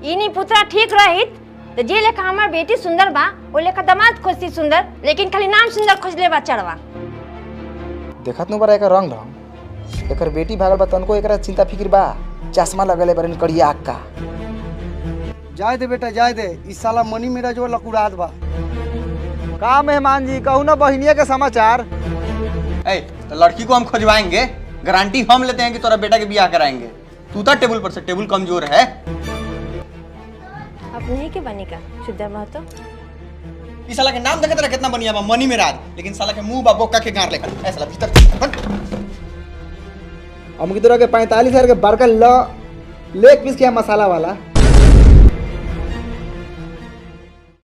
इनी पुत्रा ठीक रहित तो जे लेखा हमार बेटी सुंदर बा ओ लेखा दामाद खोजती सुंदर, लेकिन खाली नाम सुंदर खोजले बा चढ़वा। देखत नु बरा एकर रंग ढंग, एकर बेटी भागल बा तनको एकरा चिंता फिक्र बा। चश्मा लगले बरन कड़िया आँख का। जाए दे बेटा जाए दे, इस साला मनी मेरा जो लकुड़ात बा। का मेहमान जी कहू ना बहनिया के समाचार। तो लड़की को हम खोजवाएंगे, गारंटी हम लेते हैं कि तोरा बेटा के ब्याह कराएंगे। तू था टेबल पर से, टेबल कमजोर है। अब नहीं के बनेगा शुद्ध महतो। इस साला के नाम देखे तेरा कितना बढ़िया बा, मनी मेराज, लेकिन साला के मुंह बा बोका के गार लेकर। ऐ साला भीतर हम की तरह के 45,000 के बर्गर लेग पीस किया मसाला वाला।